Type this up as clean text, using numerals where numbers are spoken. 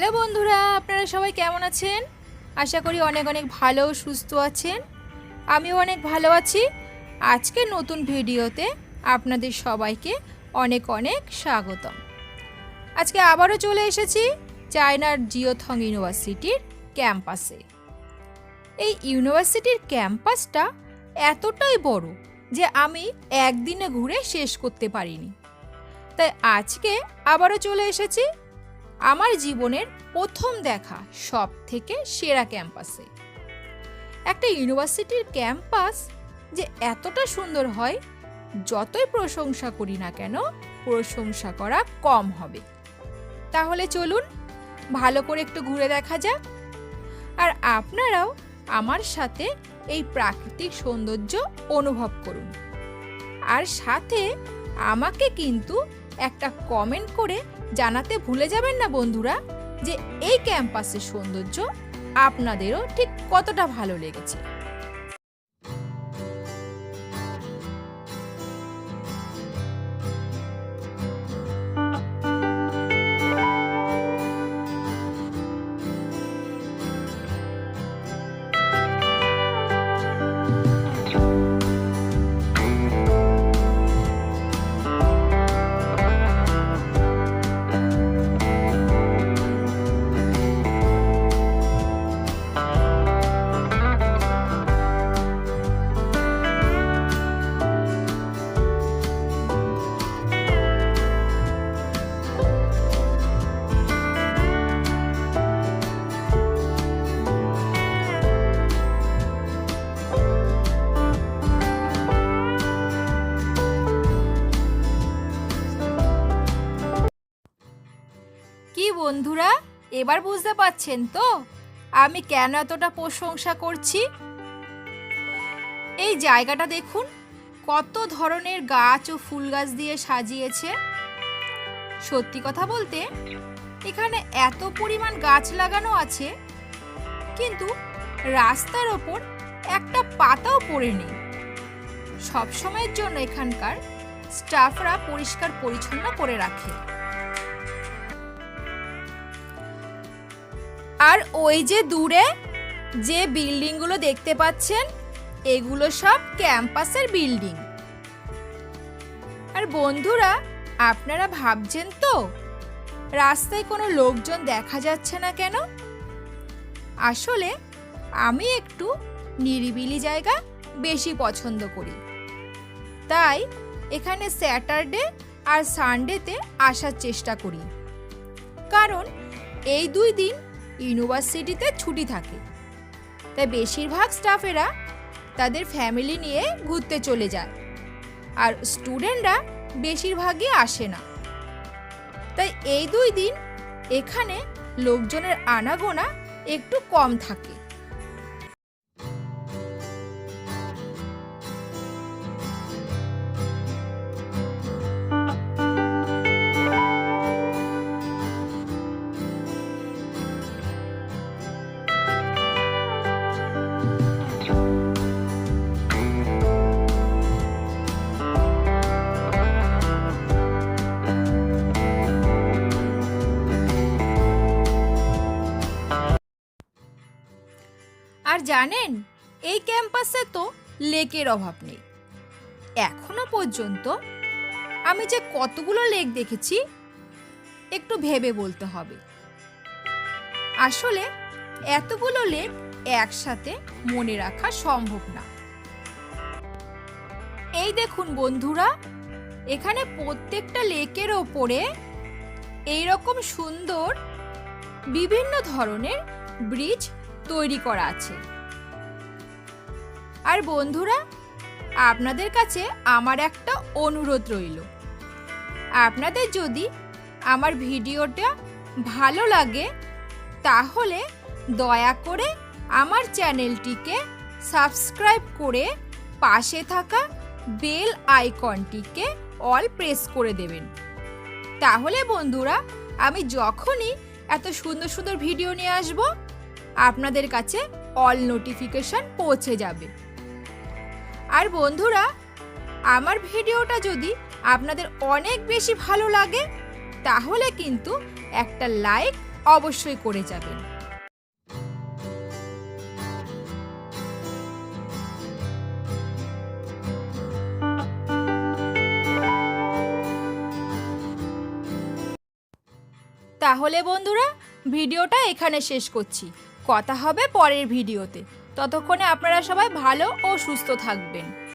Hello বন্ধুরা, আপনারা সবাই কেমন আছেন? আশা করি অনেক অনেক ভালো সুস্থ আছেন। আমিও অনেক ভালো আছি। আজকে নতুন ভিডিওতে আপনাদের সবাইকে অনেক অনেক স্বাগতম। আজকে আবারও চলে এসেছি চায়নার জিওথং ইউনিভার্সিটির ক্যাম্পাসে। এই ইউনিভার্সিটির ক্যাম্পাসটা এতটাই বড় যে আমি একদিনে ঘুরে শেষ করতে পারিনি। তাই আজকে আবারও চলে এসেছি আমার জীবনের প্রথম দেখা সব থেকে সেরা ক্যাম্পাসে। একটা ইউনিভার্সিটির ক্যাম্পাস যে এতটা সুন্দর হয়, যতই প্রশংসা করি না কেন প্রশংসা করা কম হবে। তাহলে চলুন ভালো করে একটু ঘুরে দেখা যাক, আর আপনারাও আমার সাথে এই প্রাকৃতিক সৌন্দর্য অনুভব করুন। আর সাথে আমাকে কিন্তু একটা কমেন্ট করে জানাতে ভুলে যাবেন না বন্ধুরা, যে এই ক্যাম্পাসের সৌন্দর্য আপনাদেরও ঠিক কতটা ভালো লেগেছে। কি বন্ধুরা, এবার বুঝতে পারছেন তো আমি কেন এতটা প্রশংসা করছি? এই জায়গাটা দেখুন, কত ধরনের গাছ ও ফুল গাছ দিয়ে সাজিয়েছে। সত্যি কথা বলতে এখানে এত পরিমাণ গাছ লাগানো আছে, কিন্তু রাস্তার ওপর একটা পাতাও পড়ে নেই। সব সময়ের জন্য এখানকার স্টাফরা পরিষ্কার পরিচ্ছন্ন করে রাখে। আর ওই যে দূরে যে বিল্ডিংগুলো দেখতে পাচ্ছেন, এগুলো সব ক্যাম্পাসের বিল্ডিং। আর বন্ধুরা, আপনারা ভাবছেন তো রাস্তায় কোনো লোকজন দেখা যাচ্ছে না কেন? আসলে আমি একটু নিরিবিলি জায়গা বেশি পছন্দ করি, তাই এখানে স্যাটারডে আর সানডেতে আসার চেষ্টা করি, কারণ এই 2 দিন ইউনিভার্সিটিতে ছুটি থাকে। তাই বেশিরভাগ স্টাফেরা তাদের ফ্যামিলি নিয়ে ঘুরতে চলে যায়, আর স্টুডেন্টরা বেশিরভাগই আসে না। তাই এই 2 দিন এখানে লোকজনের আনাগোনা একটু কম থাকে। আর জানেন, এই ক্যাম্পাসে তো লেকের অভাব নেই। এখনো পর্যন্ত আমি যে কতগুলো লেক দেখেছি একটু ভেবে বলতে হবে। আসলে এতগুলো লেক একসাথে মনে রাখা সম্ভব না। এই দেখুন বন্ধুরা, এখানে প্রত্যেকটা লেকের ওপরে এইরকম সুন্দর বিভিন্ন ধরনের ব্রিজ তৈরি করা আছে। আর বন্ধুরা, আপনাদের কাছে আমার একটা অনুরোধ রইল, আপনাদের যদি আমার ভিডিওটা ভালো লাগে তাহলে দয়া করে আমার চ্যানেলটিকে সাবস্ক্রাইব করে পাশে থাকা বেল আইকনটিকে অল প্রেস করে দেবেন। তাহলে বন্ধুরা, আমি যখনই এত সুন্দর সুন্দর ভিডিও নিয়ে আসব আপনাদের কাছে অল নোটিফিকেশন পৌঁছে যাবে। আর বন্ধুরা, আমার ভিডিওটা যদি আপনাদের অনেক বেশি ভালো লাগে তাহলে কিন্তু একটা লাইক অবশ্যই করে যাবেন। তাহলে বন্ধুরা, ভিডিওটা এখানে শেষ করছি। কথা হবে পরের ভিডিওতে। ততক্ষণে আপনারা সবাই ভালো ও সুস্থ থাকবেন।